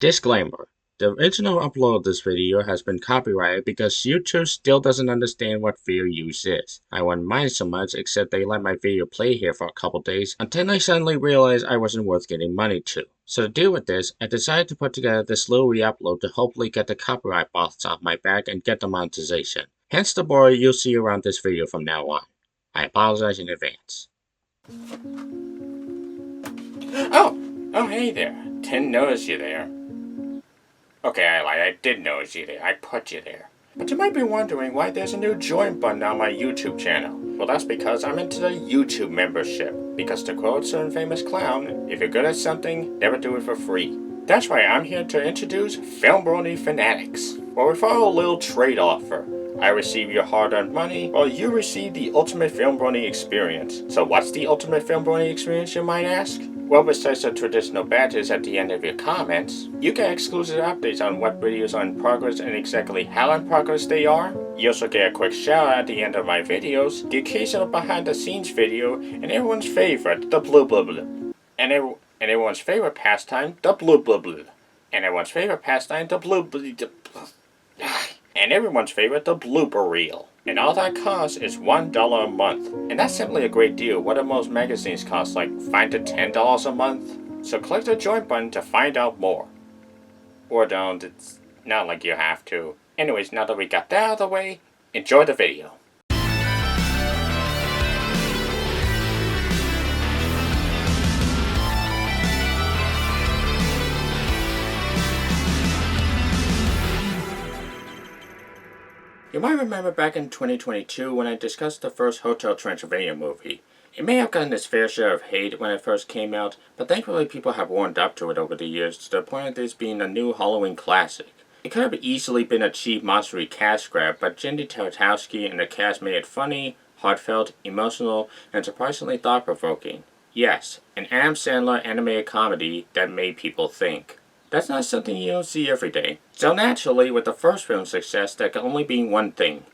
Disclaimer. The original upload of this video has been copyrighted because YouTube still doesn't understand what fair use is. I wouldn't mind so much except they let my video play here for a couple days until they suddenly realized I wasn't worth getting money to. So to deal with this, I decided to put together this little re-upload to hopefully get the copyright box off my back and get the monetization. Hence the boy you'll see around this video from now on. I apologize in advance. Oh, hey there. Didn't notice you there. Okay, I lied. I did notice you there. I put you there. But you might be wondering why there's a new join button on my YouTube channel. Well, that's because I'm into the YouTube membership. Because to quote a certain famous clown, if you're good at something, never do it for free. That's why I'm here to introduce FilmBrony Fanatics, where we follow a little trade offer. I receive your hard-earned money, while you receive the ultimate FilmBrony experience. So what's the ultimate FilmBrony experience, you might ask? Well, besides the traditional badges at the end of your comments, you get exclusive updates on what videos are in progress and exactly how in progress they are. You also get a quick shout out at the end of my videos, the occasional behind the scenes video, and everyone's favorite, the blue blue blue. And everyone's favorite pastime, the blue blue blue. And everyone's favorite pastime, the blue blue blue. And everyone's favorite, the blooper reel. And all that costs is $1 a month. And that's simply a great deal. What do most magazines cost, like $5 to $10 a month? So click the join button to find out more. Or don't, it's not like you have to. Anyways, now that we got that out of the way, enjoy the video. You might remember back in 2022 when I discussed the first Hotel Transylvania movie. It may have gotten its fair share of hate when it first came out, but thankfully people have warmed up to it over the years to the point of this being a new Halloween classic. It could have easily been a cheap monstery cash grab, but Jenny Tartowski and the cast made it funny, heartfelt, emotional, and surprisingly thought-provoking. Yes, an Adam Sandler animated comedy that made people think. That's not something you don't see every day. So naturally, with the first film's success, there can only be one thing.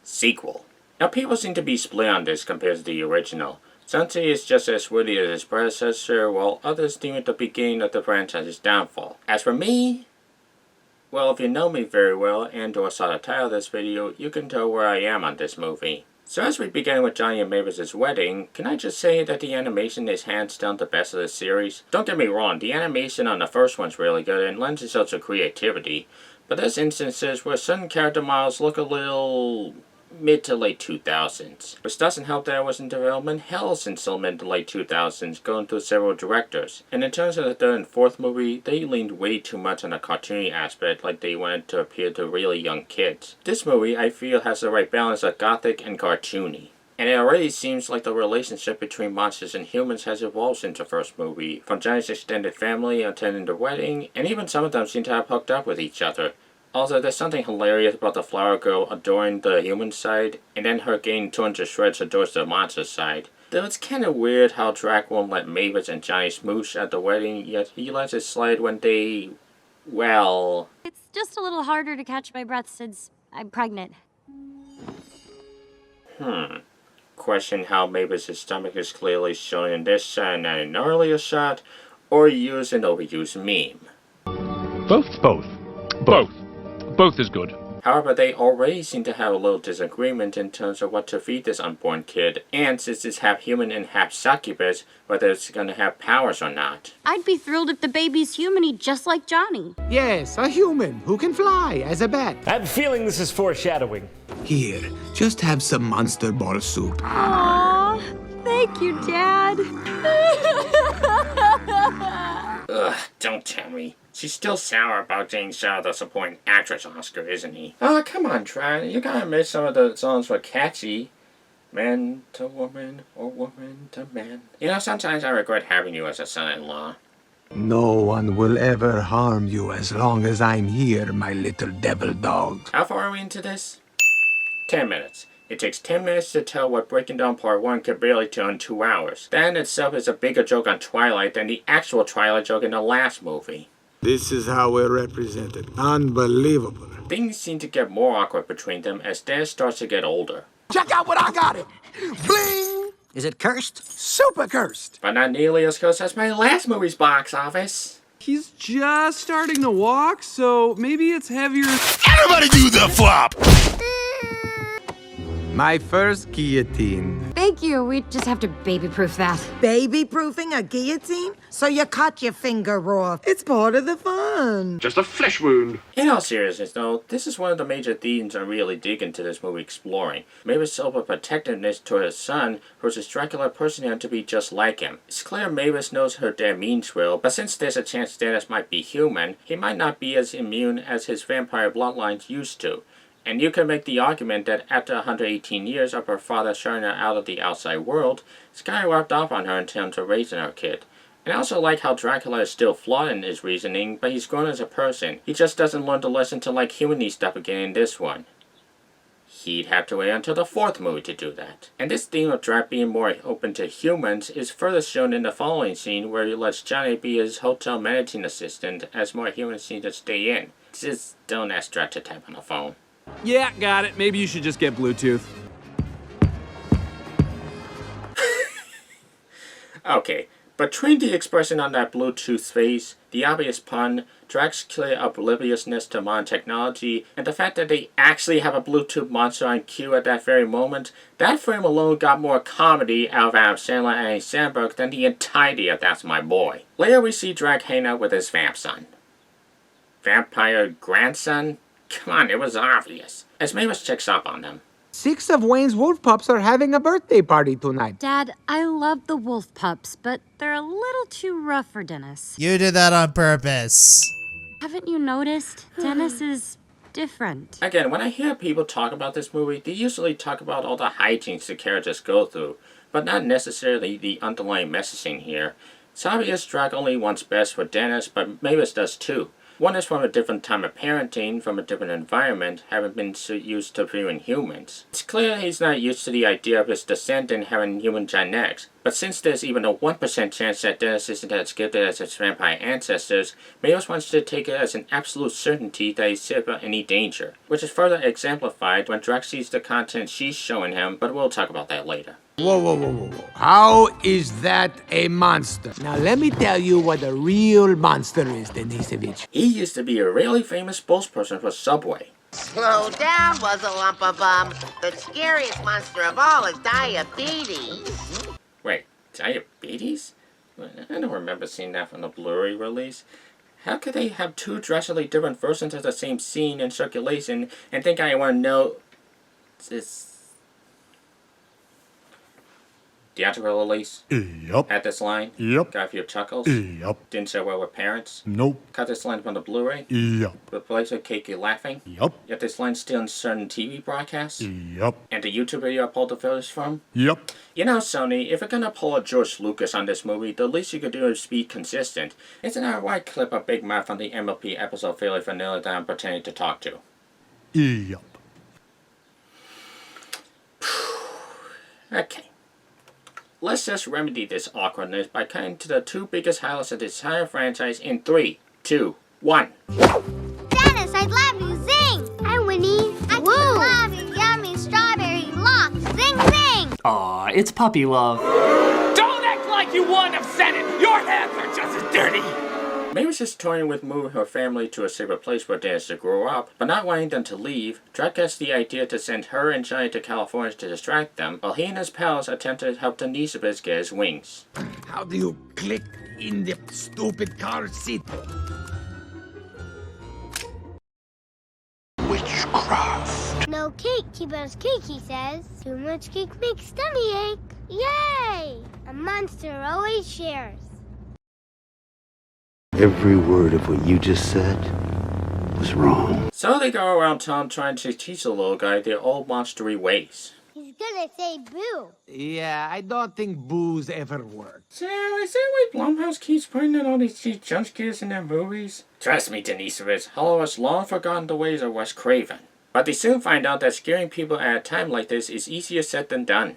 Sequel. Now people seem to be split on this compared to the original. Some say it's just as worthy as its predecessor, while others deem it the beginning of the franchise's downfall. As for me, well, if you know me very well and or saw the title of this video, you can tell where I am on this movie. So as we begin with Johnny and Mavis' wedding, can I just say that the animation is hands down the best of the series? Don't get me wrong, the animation on the first one's really good and lends itself to creativity, but there's instances where certain character models look a little mid to late 2000s. Which doesn't help that it was in development hell since the mid to late 2000s, going through several directors. And in terms of the third and fourth movie, they leaned way too much on the cartoony aspect, like they wanted to appeal to really young kids. This movie, I feel, has the right balance of gothic and cartoony. And it already seems like the relationship between monsters and humans has evolved since the first movie, from Johnny's extended family attending the wedding, and even some of them seem to have hooked up with each other. Also, there's something hilarious about the flower girl adoring the human side, and then her getting torn to shreds adores the monster side. Though it's kinda weird how Drac won't let Mavis and Johnny smoosh at the wedding, yet he lets it slide when they, well... It's just a little harder to catch my breath since I'm pregnant. Question how Mavis' stomach is clearly shown in this shot and not in an earlier shot, or use an overused meme. Both. Both is good. However, they already seem to have a little disagreement in terms of what to feed this unborn kid, and since it's half human and half succubus, whether it's gonna have powers or not. I'd be thrilled if the baby's humany just like Johnny. Yes, a human who can fly as a bat. I have a feeling this is foreshadowing. Here, just have some monster ball soup. Aww, thank you, Dad. Ugh, don't tell me. She's still sour about getting shot the supporting actress Oscar, isn't he? Oh, come on, Tron. You gotta admit some of the songs were catchy. Man to woman, or woman to man. You know, sometimes I regret having you as a son-in-law. No one will ever harm you as long as I'm here, my little devil dog. How far are we into this? 10 minutes. It takes 10 minutes to tell what Breaking Down Part 1 could barely tell in 2 hours. That in itself is a bigger joke on Twilight than the actual Twilight joke in the last movie. This is how we're represented. Unbelievable. Things seem to get more awkward between them as Dad starts to get older. Check out what I got it! Bling! Is it cursed? Super cursed! But not nearly as close as my last movie's box office. He's just starting to walk, so maybe it's heavier. Everybody do the flop! My first guillotine. Thank you. We just have to baby-proof that. Baby-proofing a guillotine? So you cut your finger off. It's part of the fun. Just a flesh wound. In all seriousness, though, this is one of the major themes I really dig into this movie exploring. Mavis' overprotectiveness toward her son versus Dracula personing him to be just like him. It's clear Mavis knows her dad means well, but since there's a chance Dennis might be human, he might not be as immune as his vampire bloodlines used to. And you can make the argument that after 118 years of her father shutting her out of the outside world, it's kind of rubbed off on her in terms of raising her kid. And I also like how Dracula is still flawed in his reasoning, but he's grown as a person. He just doesn't learn the lesson to like human-y stuff again in this one. He'd have to wait until the fourth movie to do that. And this theme of Drac being more open to humans is further shown in the following scene where he lets Johnny be his hotel managing assistant as more humans seem to stay in. Just don't ask Drac to tap on the phone. Yeah, got it. Maybe you should just get Bluetooth. Okay, between the expression on that Bluetooth face, the obvious pun, Drac's clear obliviousness to modern technology, and the fact that they actually have a Bluetooth monster on cue at that very moment, that frame alone got more comedy out of Adam Sandler and Andy Samberg than the entirety of That's My Boy. Later we see Drac hang out with his vamp son. Vampire grandson? Come on, it was obvious. As Mavis checks up on them. 6 of Wayne's wolf pups are having a birthday party tonight. Dad, I love the wolf pups, but they're a little too rough for Dennis. You did that on purpose. Haven't you noticed? Dennis is different. Again, when I hear people talk about this movie, they usually talk about all the hijinks the characters go through, but not necessarily the underlying messaging here. It's obvious Drac only wants best for Dennis, but Mavis does too. One is from a different time of parenting, from a different environment, having been so used to viewing humans. It's clear he's not used to the idea of his descendant having human genetics, but since there's even a 1% chance that Dennis isn't as gifted as his vampire ancestors, Mavis wants to take it as an absolute certainty that he's safe from any danger, which is further exemplified when Drac sees the content she's showing him, but we'll talk about that later. Whoa, whoa, whoa, whoa, whoa. How is that a monster? Now let me tell you what a real monster is, Denisovich. He used to be a really famous spokesperson for Subway. Slow down, Wuzzle-Lumpa-Bum. The scariest monster of all is diabetes. Wait, diabetes? I don't remember seeing that from the Blu-ray release. How could they have two drastically different versions of the same scene in circulation and think I want to know this theatrical release? Yup. Had this line? Yup. Got a few chuckles? Yup. Didn't show well with parents? Nope. Cut this line from the Blu-ray? Yup. Replace with Kiki laughing? Yup. Yet this line's still in certain TV broadcasts? Yup. And the YouTube video I pulled the photos from? Yup. You know, Sony, if you're gonna pull a George Lucas on this movie, the least you could do is be consistent. Isn't that a white clip of Big Mouth from the MLP episode Fairly Vanilla that I'm pretending to talk to? Yup. Okay. Let's just remedy this awkwardness by cutting to the two biggest highlights of this entire franchise in 3, 2, 1. Dennis, I love you, zing! Hi, Winnie. I love you, yummy strawberry lox, zing, zing! Aw, it's puppy love. Don't act like you wouldn't have said it! Your hands are just as dirty! Mavis is toying with moving her family to a safer place for Dennis to grow up, but not wanting them to leave, Drac gets the idea to send her and Johnny to California to distract them, while he and his pals attempt to help Denisovich get his wings. How do you click in the stupid car seat? Witchcraft. No cake, keep us cake, he says. Too much cake makes tummy ache. Yay! A monster always shares. Every word of what you just said was wrong. So they go around town trying to teach the little guy their old monstery ways. He's gonna say boo. Yeah, I don't think booze ever worked. So, is that why Blumhouse keeps putting in all these cheap jump scares in their movies? Trust me, Denisovich, Hollow has long forgotten the ways of Wes Craven. But they soon find out that scaring people at a time like this is easier said than done.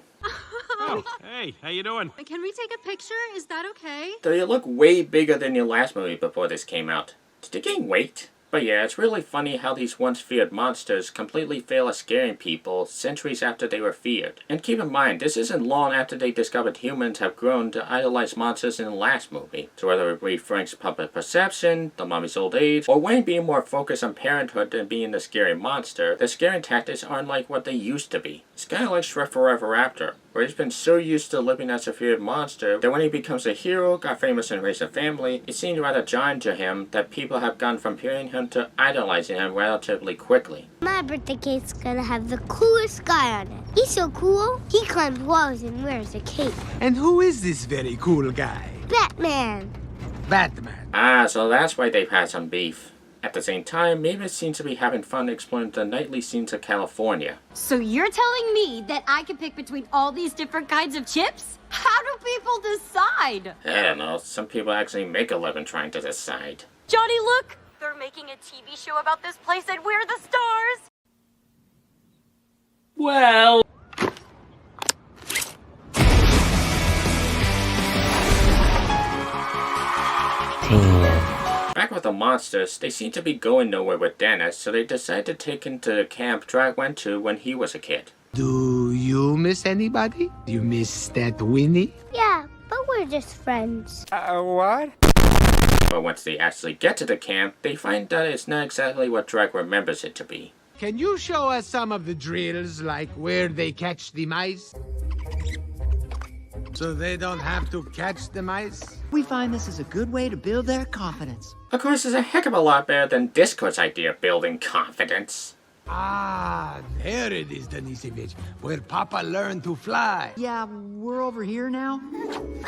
Oh, hey, how you doing? Can we take a picture? Is that okay? Though you look way bigger than your last movie before this came out. Did you gain weight? But yeah, it's really funny how these once feared monsters completely fail at scaring people centuries after they were feared. And keep in mind, this isn't long after they discovered humans have grown to idolize monsters in the last movie. So whether it be Frank's puppet perception, the mummy's old age, or Wayne being more focused on parenthood than being the scary monster, the scaring tactics aren't like what they used to be. It's kinda like Shrek Forever After, where he's been so used to living as a feared monster that when he becomes a hero, got famous and raised a family, it seemed rather jarring to him that people have gone from fearing him to idolizing him relatively quickly. My birthday cake's gonna have the coolest guy on it. He's so cool, he climbs walls and wears a cape. And who is this very cool guy? Batman! Batman. Ah, so that's why they've had some beef. At the same time, Mavis seems to be having fun exploring the nightly scenes of California. So you're telling me that I can pick between all these different kinds of chips? How do people decide? I don't know, some people actually make a living trying to decide. Johnny, look! They're making a TV show about this place and we're the stars! Well... Back with the monsters, they seem to be going nowhere with Dennis, so they decide to take him to the camp Drag went to when he was a kid. Do you miss anybody? You miss that Winnie? Yeah, but we're just friends. What? But once they actually get to the camp, they find that it's not exactly what Drag remembers it to be. Can you show us some of the drills, like where they catch the mice? So they don't have to catch the mice? We find this is a good way to build their confidence. Of course, it's a heck of a lot better than Discord's idea of building confidence. Ah, there it is, Denisovich, where Papa learned to fly. Yeah, we're over here now.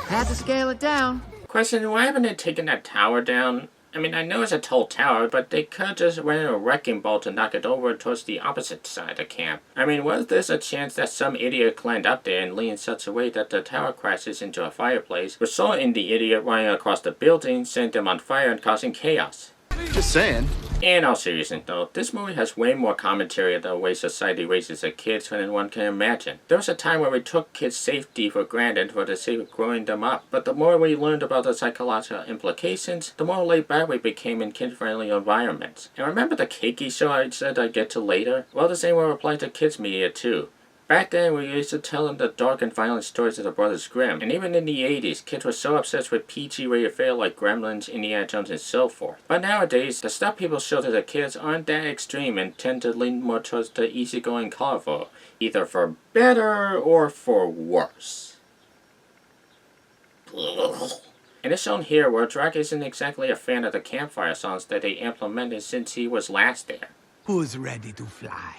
Had to scale it down. Question, why haven't they taken that tower down? I mean, I know it's a tall tower, but they could just run a wrecking ball to knock it over towards the opposite side of the camp. I mean, was this a chance that some idiot climbed up there and leaned in such a way that the tower crashes into a fireplace, resulting in the idiot running across the building, setting them on fire and causing chaos? Just saying. In all seriousness though, this movie has way more commentary on the way society raises their kids than one can imagine. There was a time where we took kids' safety for granted for the sake of growing them up, but the more we learned about the psychological implications, the more laid back we became in kid-friendly environments. And remember the cakey show I said I'd get to later? Well, the same will apply to kids media too. Back then, we used to tell them the dark and violent stories of the Brothers Grimm, and even in the 80s, kids were so obsessed with PG-rated fare like Gremlins, Indiana Jones, and so forth. But nowadays, the stuff people show to the kids aren't that extreme and tend to lean more towards the easygoing colorful, either for better or for worse. And it's shown here where Drake isn't exactly a fan of the campfire songs that they implemented since he was last there. Who's ready to fly?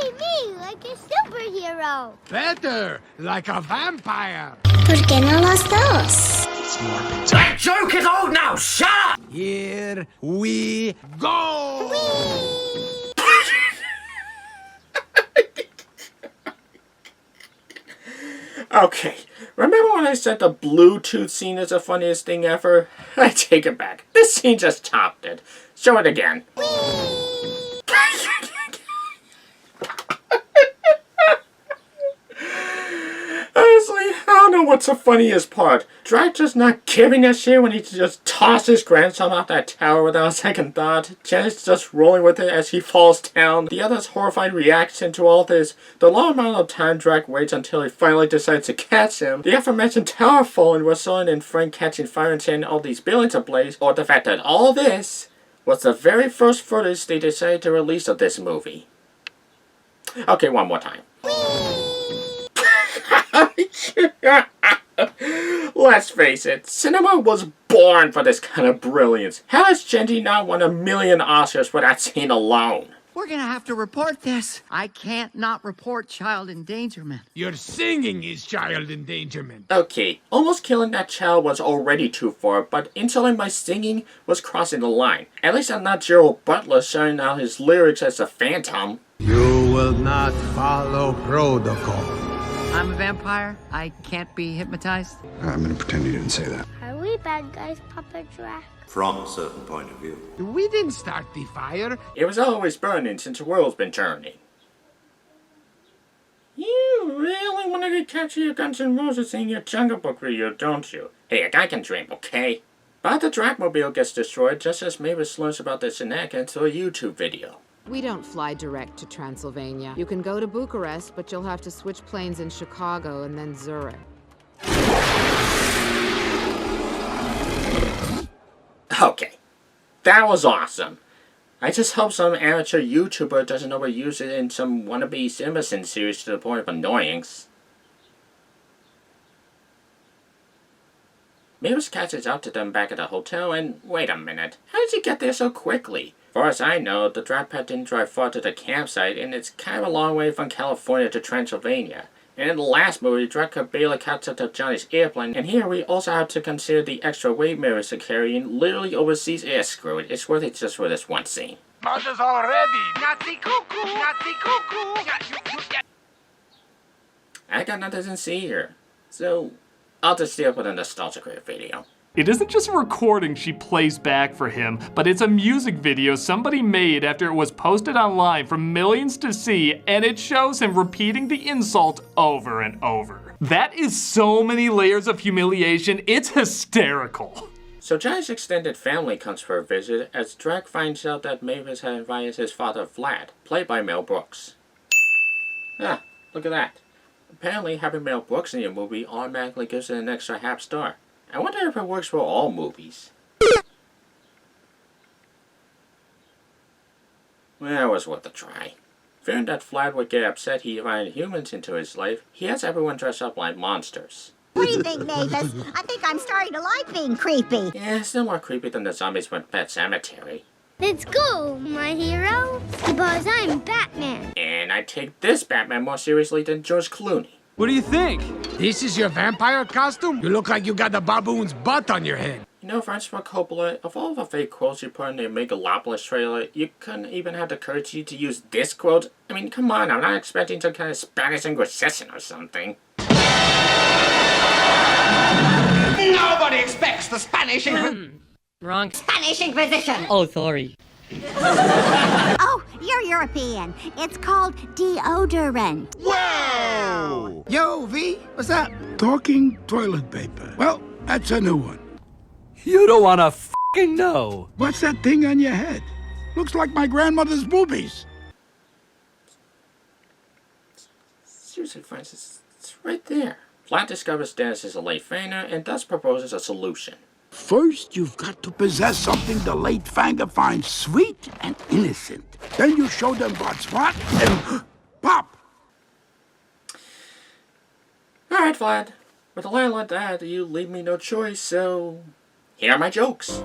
Me, like a superhero. Better, like a vampire. ¿Por qué no los dos? It's morbid. That joke is old now! Shut up! Here we go! Okay, remember when I said the Bluetooth scene is the funniest thing ever? I take it back. This scene just topped it. Show it again. Honestly, I don't know what's the funniest part. Drake just not giving a shit when he just tosses his grandson off that tower without a second thought. Janet's just rolling with it as he falls down. The other's horrified reaction to all this. The long amount of time Drake waits until he finally decides to catch him. The aforementioned tower falling resulting in Frank catching fire and setting all these buildings ablaze. Or the fact that all this was the very first footage they decided to release of this movie. Okay, one more time. Let's face it, cinema was born for this kind of brilliance. How has Genji not won 1,000,000 Oscars for that scene alone? We're gonna have to report this. I can't not report child endangerment. Your singing is child endangerment. Okay, almost killing that child was already too far, but insulting my singing was crossing the line. At least I'm not Gerald Butler shouting out his lyrics as a phantom. You will not follow protocol. I'm a vampire. I can't be hypnotized. I'm gonna pretend you didn't say that. Are we bad guys, Papa Drac? From a certain point of view. We didn't start the fire. It was always burning since the world's been turning. You really want to get catchy your Guns N' Roses in your Jungle Book video, don't you? Hey, a guy can dream, okay? But the Dragmobile gets destroyed just as Mavis learns about the shenanigans through a YouTube video. We don't fly direct to Transylvania. You can go to Bucharest, but you'll have to switch planes in Chicago and then Zurich. Okay, that was awesome. I just hope some amateur YouTuber doesn't overuse it in some wannabe Simpson series to the point of annoyance. Mavis catches up to them back at the hotel and, wait a minute, how did you get there so quickly? Far as I know, the drag pet didn't drive far to the campsite, and it's kind of a long way from California to Transylvania. And in the last movie, drag could barely catch up to Johnny's airplane, and here we also have to consider the extra weight Mavis is carrying literally overseas. Screw it, it's worth it just for this one scene. Mother's already! Nazi cuckoo! Nazi cuckoo! I got nothing to see here, so I'll just stay up with a nostalgic video. It isn't just a recording she plays back for him, but it's a music video somebody made after it was posted online for millions to see, and it shows him repeating the insult over and over. That is so many layers of humiliation, it's hysterical. So Johnny's extended family comes for a visit as Drag finds out that Mavis had invited his father Vlad, played by Mel Brooks. Ah, look at that. Apparently having Mel Brooks in your movie automatically gives it an extra half star. I wonder if it works for all movies. Well, it was worth a try. Fearing that Vlad would get upset he invited humans into his life, he has everyone dress up like monsters. What do you think, Mavis? I think I'm starting to like being creepy. Yeah, it's still more creepy than the zombies from Pet Sematary. Let's go, my hero, because I'm Batman. And I take this Batman more seriously than George Clooney. What do you think? This is your vampire costume? You look like you got the baboon's butt on your head. You know, Francis Ford Coppola, of all the fake quotes you put in the Megalopolis trailer, you couldn't even have the courtesy to use this quote? I mean, come on, I'm not expecting some kind of Spanish Inquisition or something. Nobody expects the Spanish Inquisition. Wrong. Spanish Inquisition. Oh, sorry. Oh, you're European. It's called deodorant. Whoa! Yo, V, what's up? Talking toilet paper. Well, that's a new one. You don't wanna f***ing know. What's that thing on your head? Looks like my grandmother's boobies. Seriously, Francis, it's right there. Vlad discovers Dennis is a late fainter and thus proposes a solution. First, you've got to possess something the late fanger finds sweet and innocent. Then you show them what's what, and pop! Alright, Vlad. With a line like that, you leave me no choice, so here are my jokes.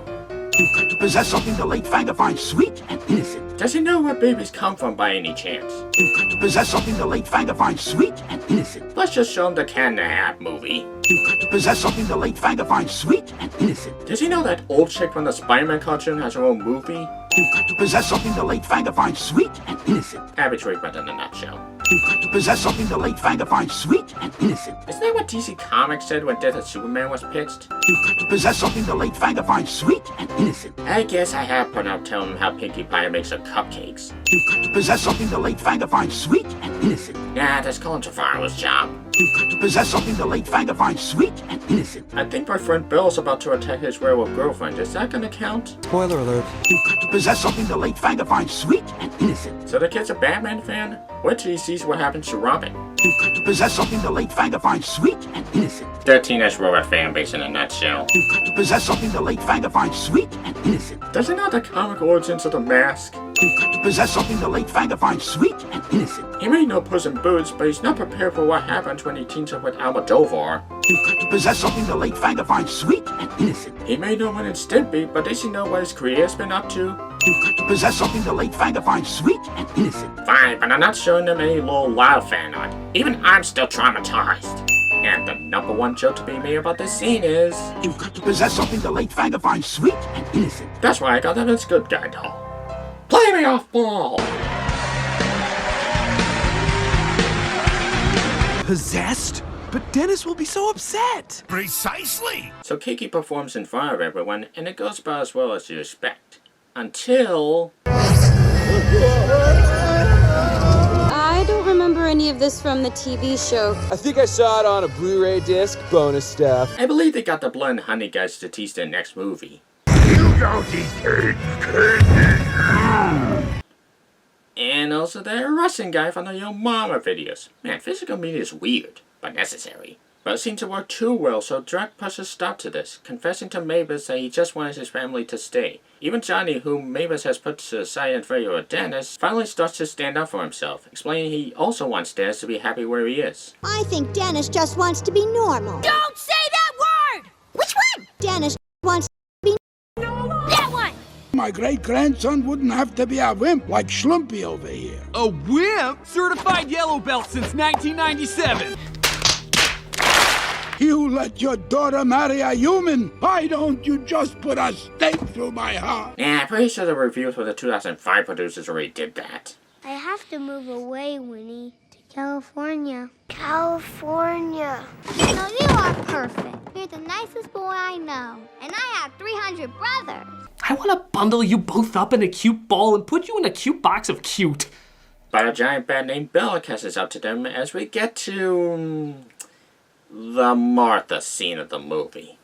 You've got to possess something the late fanger finds sweet and innocent. Does he know where babies come from by any chance? You've got to possess something the late fanger finds sweet and innocent. Let's just show him the Cat in the Hat movie. You've got to possess something the late fanger finds sweet and innocent. Does he know that old chick from the Spider-Man cartoon has her own movie? You've got to possess something the late fanger finds sweet and innocent. Average treatment in a nutshell. You've got to possess something the late fanger finds sweet and innocent. Isn't that what DC Comics said when Death of Superman was pitched? You've got to possess something the late fanger finds sweet and innocent. I guess I have put out telling him how Pinkie Pie makes her cupcakes. You've got to possess something the late fanger finds sweet and innocent. Nah, that's Colin Trevorrow's job. You've got to possess something the late fanger finds sweet and innocent. I think my friend Bill's about to attack his werewolf girlfriend. Is that gonna count? Spoiler alert. You've got to possess something the late fanger finds sweet and innocent. So the kid's a Batman fan? Wait till he sees what happens to Robin. You've got to possess something the late fanger finds sweet and innocent. The Teenage Robot fan base in a nutshell. You've got to possess something the late fanger finds sweet and innocent. Does he know the comic origins of the mask? You've got to possess something the late fanger finds sweet and innocent. He may know Puss in Boots, but he's not prepared for what happens when he teams up with Almodovar. You've got to possess something the late fanger finds sweet and innocent. He may know Ren and Stimpy, but does he know what his creator's been up to? You've got to possess something the late fanger finds sweet and innocent. Fine, but I'm not showing them any little Lyle fan art. Even I'm still traumatized. And the number one joke to be made about this scene is... You've got to possess something the late fanger finds sweet and innocent. That's why I got that as good guy doll. Play me off ball! Possessed? But Dennis will be so upset. Precisely! So Kiki performs in front of everyone, and it goes about as well as you expect. Until... I don't remember any copy of this from the TV show. I think I saw it on a Blu-ray disc, bonus stuff. I believe they got the Blood and Honey guys to tease their next movie. You don't eat cake. And also the Russian guy from the Yo Mama videos. Man, physical media is weird, but necessary. But it seemed to work too well, so Drek pushed a stop to this, confessing to Mavis that he just wanted his family to stay. Even Johnny, whom Mavis has put to the side in favor of Dennis, finally starts to stand up for himself, explaining he also wants Dennis to be happy where he is. I think Dennis just wants to be normal. Don't say that word! Which one? Dennis wants to be normal. That one! My great-grandson wouldn't have to be a wimp like Schlumpy over here. A wimp? Certified yellow belt since 1997. You let your daughter marry a human. Why don't you just put a stake through my heart? Yeah, I'm pretty sure the reviews for the 2005 producers already did that. I have to move away, Winnie, to California. California. No, you are perfect. You're the nicest boy I know. And I have 300 brothers. I want to bundle you both up in a cute ball and put you in a cute box of cute. But a giant bat named Bella catches up to them as we get to the Martha scene of the movie.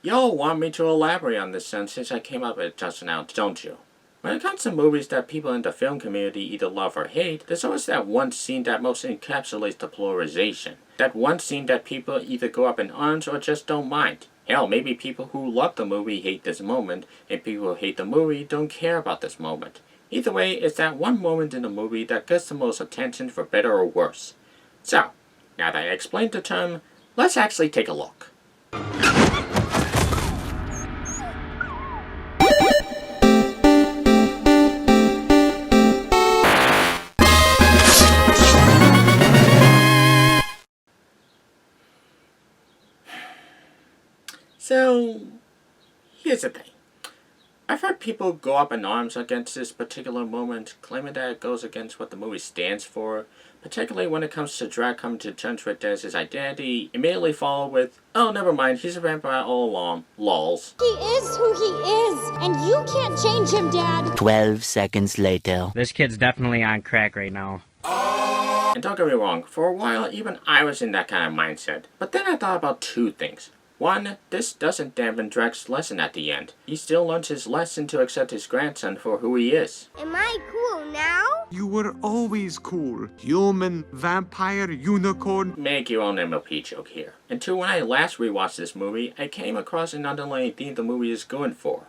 Y'all want me to elaborate on this since I came up with it just now, don't you? When it comes to movies that people in the film community either love or hate, there's always that one scene that most encapsulates the polarization. That one scene that people either go up in arms or just don't mind. Hell, maybe people who love the movie hate this moment, and people who hate the movie don't care about this moment. Either way, it's that one moment in the movie that gets the most attention for better or worse. So, now that I explained the term, let's actually take a look. So, here's the thing. I've heard people go up in arms against this particular moment, claiming that it goes against what the movie stands for, particularly when it comes to Drek coming to terms with Dennis' identity, immediately followed with, oh, never mind, he's a vampire all along, lols. He is who he is, and you can't change him, Dad. 12 seconds later. This kid's definitely on crack right now. And don't get me wrong, for a while even I was in that kind of mindset, but then I thought about two things. One, this doesn't dampen Drek's lesson at the end. He still learns his lesson to accept his grandson for who he is. Am I cool now? You were always cool. Human, vampire, unicorn. Make your own MLP joke here. And two, when I last rewatched this movie, I came across an underlying theme the movie is going for.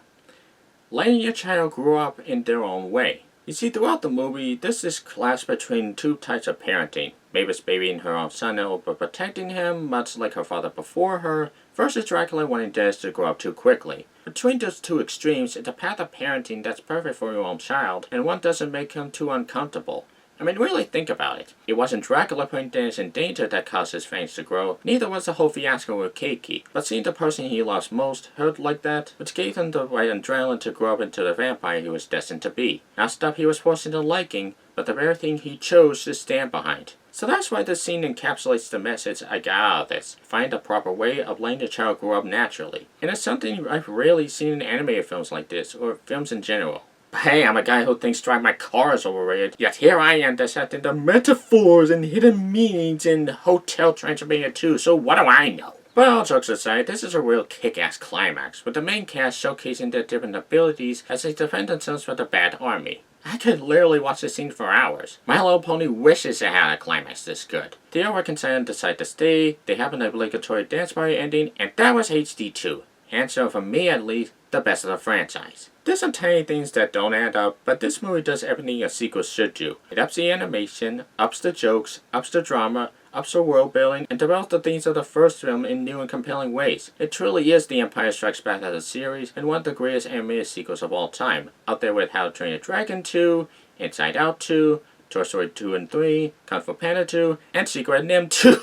Letting your child grow up in their own way. You see, throughout the movie, there's this clash between two types of parenting. Mavis babying her own son but protecting him, much like her father before her, versus Dracula wanting Dennis to grow up too quickly. Between those two extremes, it's a path of parenting that's perfect for your own child, and one doesn't make him too uncomfortable. I mean, really think about it. It wasn't Dracula putting Dennis in danger that caused his fangs to grow, neither was the whole fiasco with Keiki. But seeing the person he loves most hurt like that, which gave him the right adrenaline to grow up into the vampire he was destined to be. Not stuff he was forced into liking, but the very thing he chose to stand behind. So that's why this scene encapsulates the message I got out of this. Find a proper way of letting your child grow up naturally. And it's something I've rarely seen in animated films like this, or films in general. But hey, I'm a guy who thinks driving my car is overrated, yet here I am dissecting the metaphors and hidden meanings in Hotel Transylvania 2, so what do I know? But all jokes aside, this is a real kick-ass climax, with the main cast showcasing their different abilities as they defend themselves from the bad army. I could literally watch this scene for hours. My Little Pony wishes it had a climax this good. They all reconcile and decide to stay, they have an obligatory dance party ending, and that was HD2. Hands down, for me at least, the best of the franchise. There's some tiny things that don't add up, but this movie does everything a sequel should do. It ups the animation, ups the jokes, ups the drama, ups the world building, and develops the themes of the first film in new and compelling ways. It truly is The Empire Strikes Back as a series, and one of the greatest animated sequels of all time. Up there with How to Train Your Dragon 2, Inside Out 2, Toy Story 2 and 3, Kung Fu Panda 2, and Secret NIM 2.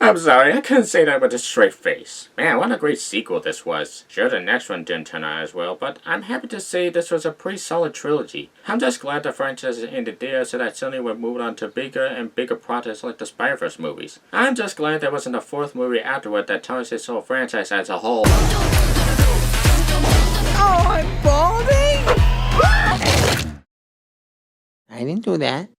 I'm sorry, I couldn't say that with a straight face. Man, what a great sequel this was. Sure, the next one didn't turn out as well, but I'm happy to say this was a pretty solid trilogy. I'm just glad the franchise ended there so that Sony would move on to bigger and bigger projects like the Spider-Verse movies. I'm just glad there wasn't a fourth movie afterward that tarnished this whole franchise as a whole. Oh, I'm balding! I didn't do that.